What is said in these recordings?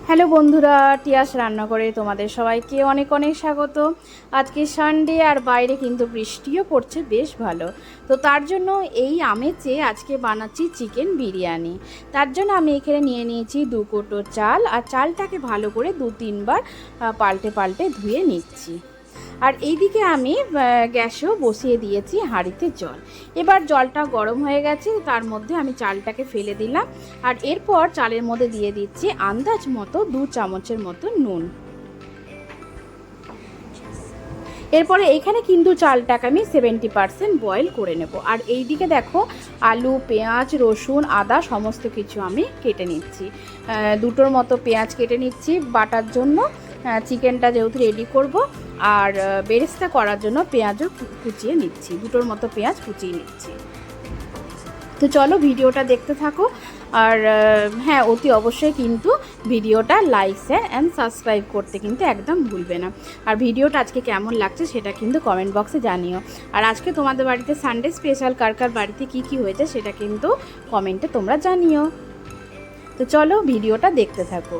Hello বন্ধুরা, টিয়াস রান্নাঘরে তোমাদের সবাইকে অনেক অনেক স্বাগত। আজকে সানডে আর বাইরে কিন্তু বৃষ্টিও পড়ছে বেশ ভালো। তো তার জন্য এই আমেজে আজকে বানাচ্ছি চিকেন বিরিয়ানি। তার জন্য আমি এখানে নিয়ে নিয়েছি 2 কৌটো চাল, আর চালটাকে ভালো করে 2-3 বার পাল্টে পাল্টে ধুয়ে নিচ্ছি। আর এইদিকে আমি গ্যাসেও বসিয়ে দিয়েছি হাঁড়িতে জল। এবার জলটা গরম হয়ে গেছে, তার মধ্যে আমি চালটাকে ফেলে দিলাম। আর এরপর চালের মধ্যে দিয়ে দিচ্ছি আন্দাজ মতো 2 চামচের মতো নুন। এরপরে এইখানে কিন্তু চালটাকে আমি 70% বয়েল করে নেব। আর এই দিকে দেখো আলু, পেঁয়াজ, রসুন, আদা সমস্ত কিছু আমি কেটে নিচ্ছি। দুটোর মতো পেঁয়াজ কেটে নিচ্ছি বাটার জন্য, চিকেনটা যেহেতু রেডি করব। আর বেরেস্তা করার জন্য পেঁয়াজও কুচিয়ে নিচ্ছি, দুটোর মতো পেঁয়াজ কুচিয়ে নিচ্ছি। তো চলো ভিডিওটা দেখতে থাকো। আর হ্যাঁ, অতি অবশ্যই কিন্তু ভিডিওটা লাইক, শেয়ার অ্যান্ড সাবস্ক্রাইব করতে কিন্তু একদম ভুলবে না। আর ভিডিওটা আজকে কেমন লাগছে সেটা কিন্তু কমেন্ট বক্সে জানিও। আর আজকে তোমাদের বাড়িতে সানডে স্পেশাল কার কার বাড়িতে কী হয়েছে সেটা কিন্তু কমেন্টে তোমরা জানিও। তো চলো ভিডিওটা দেখতে থাকো।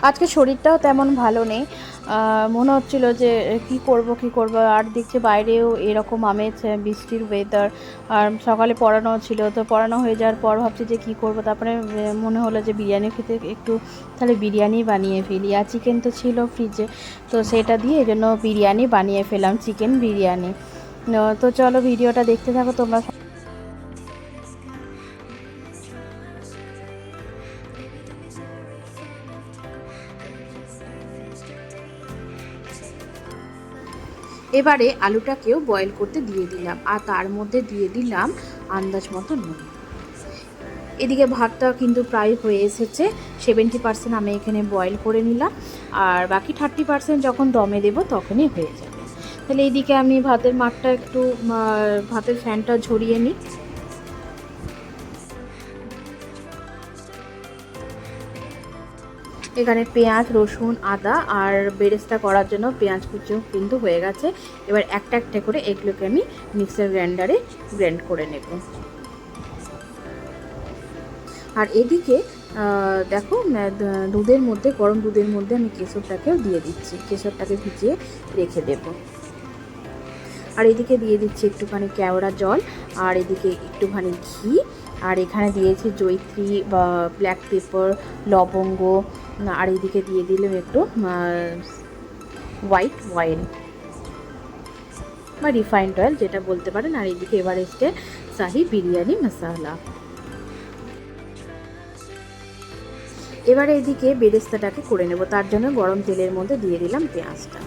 আজকে শরীরটাও তেমন ভালো নেই, মনে হচ্ছিল যে কি করব। আর দেখছি বাইরেও এরকম আমেজ, বৃষ্টির ওয়েদার। আর সকালে পড়ানো ছিল, তো পড়ানো হয়ে যাওয়ার পর ভাবছি যে কি করব। তারপরে মনে হলো যে বিরিয়ানি খেতে, একটু তাহলে বিরিয়ানি বানিয়ে ফেলি। আর চিকেন তো ছিল ফ্রিজে, তো সেটা দিয়ে এই জন্য বিরিয়ানি বানিয়ে ফেলাম, চিকেন বিরিয়ানি। তো চলো ভিডিওটা দেখতে থাকো তোমরা। এবারে আলুটাকেও বয়েল করতে দিয়ে দিলাম, আর তার মধ্যে দিয়ে দিলাম আন্দাজ মতো নুন। এদিকে ভাতটা কিন্তু প্রায় হয়ে এসেছে, 70% আমি এখানে বয়েল করে নিলাম, আর বাকি 30% যখন দমে দেবো তখনই হয়ে যাবে। তাহলে এইদিকে আমি ভাতের মাঠটা একটু, ভাতের ফ্যানটা ঝরিয়ে নিই। এখানে পেঁয়াজ, রসুন, আদা আর বেরেস্তা করার জন্য পেঁয়াজ কুচিও কিন্তু হয়ে গেছে। এবার একটা একটা করে এগুলোকে আমি মিক্সার গ্রাইন্ডারে গ্রাইন্ড করে নেব। আর এদিকে দেখো দুধের মধ্যে, গরম দুধের মধ্যে আমি কেশরটাকেও দিয়ে দিচ্ছি, কেশরটাকে ভিজিয়ে রেখে দেব। আর এদিকে দিয়ে দিচ্ছি একটুখানি কেওড়া জল, আর এদিকে একটুখানি ঘি, আর এখানে দিয়েছি জয়িত্রী বা ব্ল্যাক পেপার, লবঙ্গ, আর এদিকে দিয়ে দিলাম একটু হোয়াইট অয়েল বা রিফাইন্ড অয়েল, যেটা বলতে পারেন। আর এদিকে এভারেস্টের শাহি বিরিয়ানি মশলা। এবারে এদিকে বেরেস্তাটাকে করে নেব, তার জন্য গরম তেলের মধ্যে দিয়ে দিলাম পেঁয়াজটা।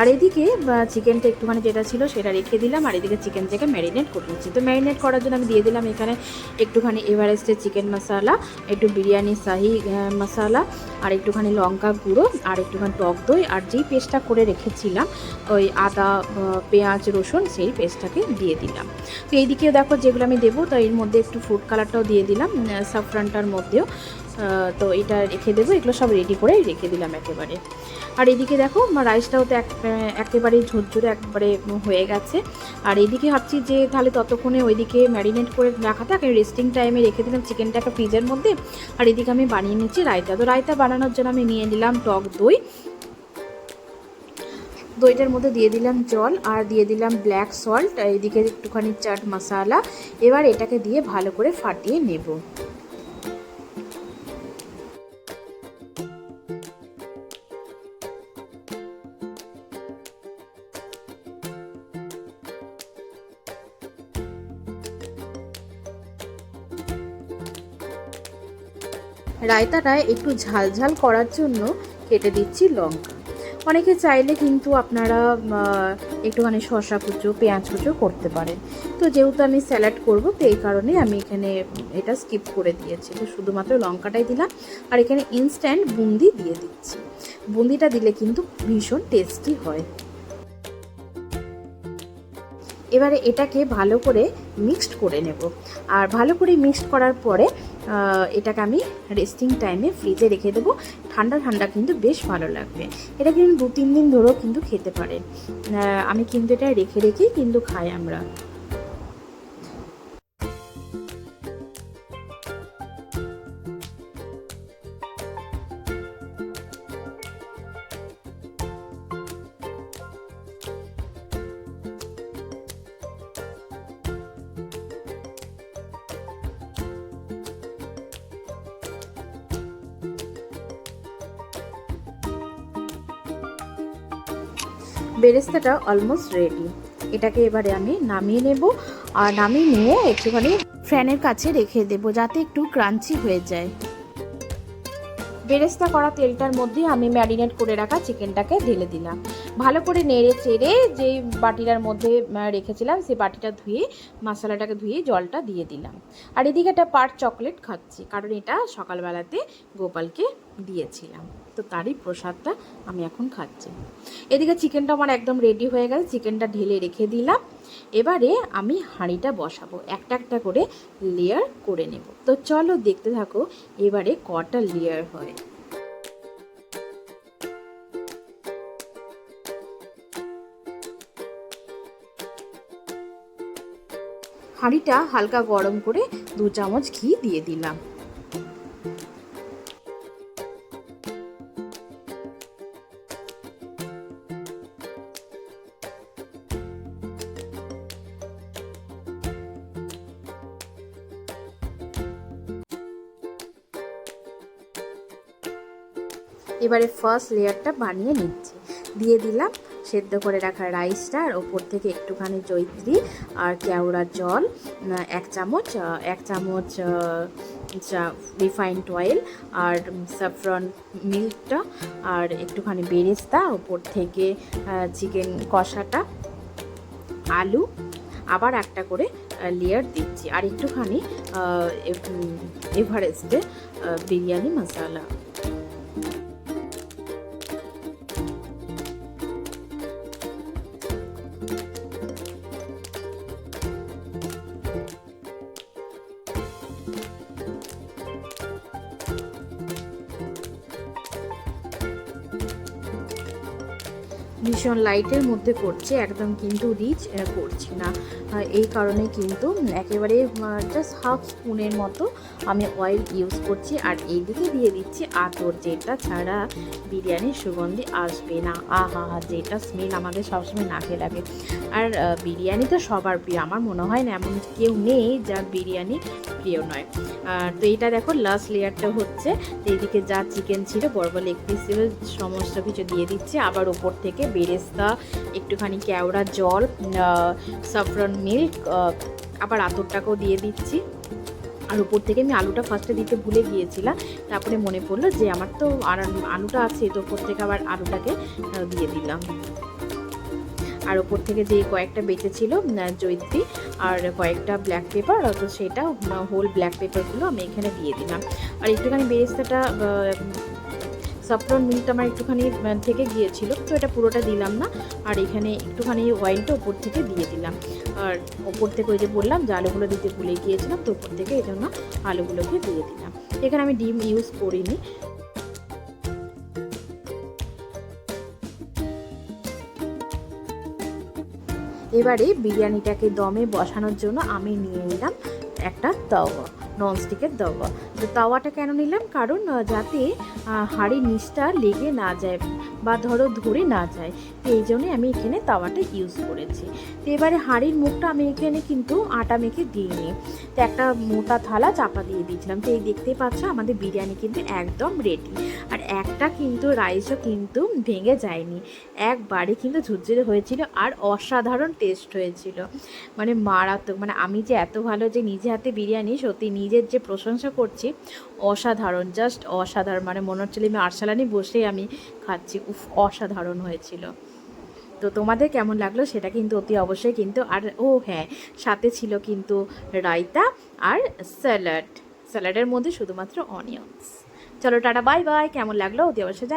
আর এদিকে চিকেনটা একটুখানি যেটা ছিল সেটা রেখে দিলাম, আর এদিকে চিকেনটাকে ম্যারিনেট করে নিচ্ছি। তো ম্যারিনেট করার জন্য আমি দিয়ে দিলাম এখানে একটুখানি এভারেস্টের চিকেন মশলা, একটু বিরিয়ানি শাহি মশলা, আর একটুখানি লঙ্কা গুঁড়ো, আর একটুখানি টক দই, আর যেই পেস্টটা করে রেখেছিলাম ওই আদা, পেঁয়াজ, রসুন, সেই পেস্টটাকে দিয়ে দিলাম। তো এইদিকে দেখো যেগুলো আমি দেবো, তো এর মধ্যে একটু ফুড কালারটাও দিয়ে দিলাম, সাফরানটার মধ্যেও। তো এটা রেখে দেবো, এগুলো সব রেডি করে রেখে দিলাম একেবারে। আর এদিকে দেখো রাইসটাও তো একেবারেই ঝরঝরে একবারে হয়ে গেছে। আর এদিকে ভাবছি যে তাহলে ততক্ষণে ওইদিকে ম্যারিনেট করে রাখা থাকে, রেস্টিং টাইমে রেখে দিলাম চিকেনটাকে ফ্রিজের মধ্যে। আর এদিকে আমি বানিয়ে নিচ্ছি রায়তা। তো রায়তা বানানোর জন্য আমি নিয়ে নিলাম টক দই, দইটার মধ্যে দিয়ে দিলাম জল, আর দিয়ে দিলাম ব্ল্যাক সল্ট, আর এদিকে একটুখানি চাট মশলা। এবার এটাকে দিয়ে ভালো করে ফাটিয়ে নেব। রায়তাটা একটু ঝাল ঝাল করার জন্য কেটে দিচ্ছি লঙ্কা। অনেকে চাইলে কিন্তু আপনারা একটুখানি শসা কুচো, পেঁয়াজ কুচো করতে পারেন। তো যেহেতু আমি স্যালাড করব, তো এই কারণে আমি এখানে এটা স্কিপ করে দিয়েছি। তো শুধুমাত্র লঙ্কাটাই দিলাম, আর এখানে ইনস্ট্যান্ট বুন্দি দিয়ে দিচ্ছি। বুন্দিটা দিলে কিন্তু ভীষণ টেস্টি হয়। এবারে এটাকে ভালো করে মিক্সড করে নেব। আর ভালো করে মিক্সড করার পরে এটাকে আমি রেস্টিং টাইমে ফ্রিজে রেখে দেবো। ঠান্ডা ঠান্ডা কিন্তু বেশ ভালো লাগবে। এটা কিন্তু 2-3 দিন ধরেও কিন্তু খেতে পারেন। আমি কিন্তু এটা রেখে রেখেই কিন্তু খাই আমরা। বেরেস্তাটা অলমোস্ট রেডি। এটাকে এবারে আমি নামিয়ে নেব, আর নামিয়ে নিয়ে একটুখানি ফ্যানের কাছে রেখে দেবো যাতে একটু ক্রাঞ্চি হয়ে যায়। বেরেস্তা করা তেলটার মধ্যে আমি ম্যারিনেট করে রাখা চিকেনটাকে ঢেলে দিলাম। ভালো করে নেড়ে চেড়ে যেই বাটিটার মধ্যে রেখেছিলাম সেই বাটিটা ধুয়ে, মশলাটাকে ধুয়ে জলটা দিয়ে দিলাম। আর এদিকে একটা পার্ট চকলেট খাচ্ছি, কারণ এটা সকালবেলাতে গোপালকে দিয়েছিলাম, তো তারই প্রসাদটা আমি এখন খাচ্ছি। এদিকে চিকেনটা আমার একদম রেডি হয়ে গেছে, চিকেনটা ঢেলে রেখে দিলাম। এবারে আমি হাঁড়িটা বসাবো, একটা একটা করে লেয়ার করে নেব। তো চলো দেখতে থাকো এবারে কটা লেয়ার হয়। হাঁড়িটা হালকা গরম করে 2 চামচ ঘি দিয়ে দিলাম। এবারে ফার্স্ট লেয়ারটা বানিয়ে নিচ্ছি। দিয়ে দিলাম সেদ্ধ করে রাখা রাইসটা, আর ওপর থেকে একটুখানি জয়িত্রী আর কেওড়ার জল 1 চামচ, 1 চামচ রিফাইন্ড অয়েল, আর স্যাফরন মিল্কটা, আর একটুখানি বেরেস্তা, ওপর থেকে চিকেন কষাটা, আলু, আবার একটা করে লেয়ার দিচ্ছি, আর একটুখানি এভারেস্টের বিরিয়ানি মশলা। ভীষণ লাইটের মধ্যে করছি, একদম কিন্তু রিচ করছি না। এই কারণে কিন্তু একেবারে জাস্ট হাফ স্পুনের মতো আমি অয়েল ইউজ করছি। আর এইদিকে দিয়ে দিচ্ছি আতর, যেটা ছাড়া বিরিয়ানির সুগন্ধি আসবে না। আহা হা, যেটা স্মেল আমাদের সবসময় নাকে লাগে। আর বিরিয়ানি তো সবার প্রিয়, আমার মনে হয় না এমন কেউ নেই যার বিরিয়ানি প্রিয় নয়। তো এইটা দেখো লাস্ট লেয়ারটা হচ্ছে। এইদিকে যা চিকেন ছিল, বড় বড় লেগ পিস ছিল, সমস্ত কিছু দিয়ে দিচ্ছি। আবার ওপর থেকে বেরেস্তা, একটুখানি কেওড়া জল, স্যাফরন মিল্ক, আবার আতরটাকেও দিয়ে দিচ্ছি। আর উপর থেকে আমি আলুটা ফার্স্টে দিতে ভুলে গিয়েছিলাম, তারপরে মনে পড়লো যে আমার তো আর আলুটা আছে, তো উপর থেকে আবার আলুটাকে দিয়ে দিলাম। আর ওপর থেকে যে কয়েকটা বেঁচেছিল জয়িত্রী আর কয়েকটা ব্ল্যাক পেপার, তো সেটা হোল ব্ল্যাক পেপারগুলো আমি এখানে দিয়ে দিলাম। আর একটুখানি বেরেস্তাটা, স্যাফরন মিল্কটা আমার একটুখানি থেকে গিয়েছিল, তো এটা পুরোটা দিলাম না। আর এখানে একটুখানি অয়েলটা ওপর থেকে দিয়ে দিলাম। আর ওপর থেকে ওই যে বললাম যে আলুগুলো দিতে ভুলে গিয়েছিলাম, তো ওপর থেকে এই জন্য আলুগুলোকে দিয়ে দিলাম। এখানে আমি ডিম ইউজ করিনি। এবারে বিরিয়ানিটাকে দমে বসানোর জন্য আমি নিয়ে নিলাম একটা তাওয়া, ননস্টিকের তাওয়া। তো তাওয়াটা কেন নিলাম, কারণ যাতে হাঁড়ির নিচটা লেগে না যায় বা ধরে না যায়, তো এই জন্যই আমি এখানে তাওয়াটা ইউজ করেছি। তো এবারে হাঁড়ির মুখটা আমি এখানে কিন্তু আটা মেখে দিইনি, তো একটা মোটা থালা চাপা দিয়ে দিয়েছিলাম। তো এই দেখতেই পাচ্ছ আমাদের বিরিয়ানি কিন্তু একদম রেডি। আর একটা কিন্তু রাইসও কিন্তু ভেঙে যায়নি, একবারে কিন্তু ঝুরঝুরে হয়েছিল, আর অসাধারণ টেস্ট হয়েছিল, মানে মারাত্মক। মানে আমি যে এত ভালো যে নিজে হাতে বিরিয়ানি, সত্যি নিজের যে প্রশংসা করছি, অসাধারণ, জাস্ট অসাধারণ। মানে মনে হচ্ছিল আমি আরসালানে বসে আমি খাচ্ছি। উফ, অসাধারণ হয়েছিল। তো তোমাদের কেমন লাগলো সেটা কিন্তু অতি অবশ্যই কিন্তু। আর ও হ্যাঁ, সাথে ছিল কিন্তু রায়তা আর স্যালাড, স্যালাডের মধ্যে শুধুমাত্র অনিয়ন্স। চলো টাটা, বাই বাই। কেমন লাগলো অতি অবশ্যই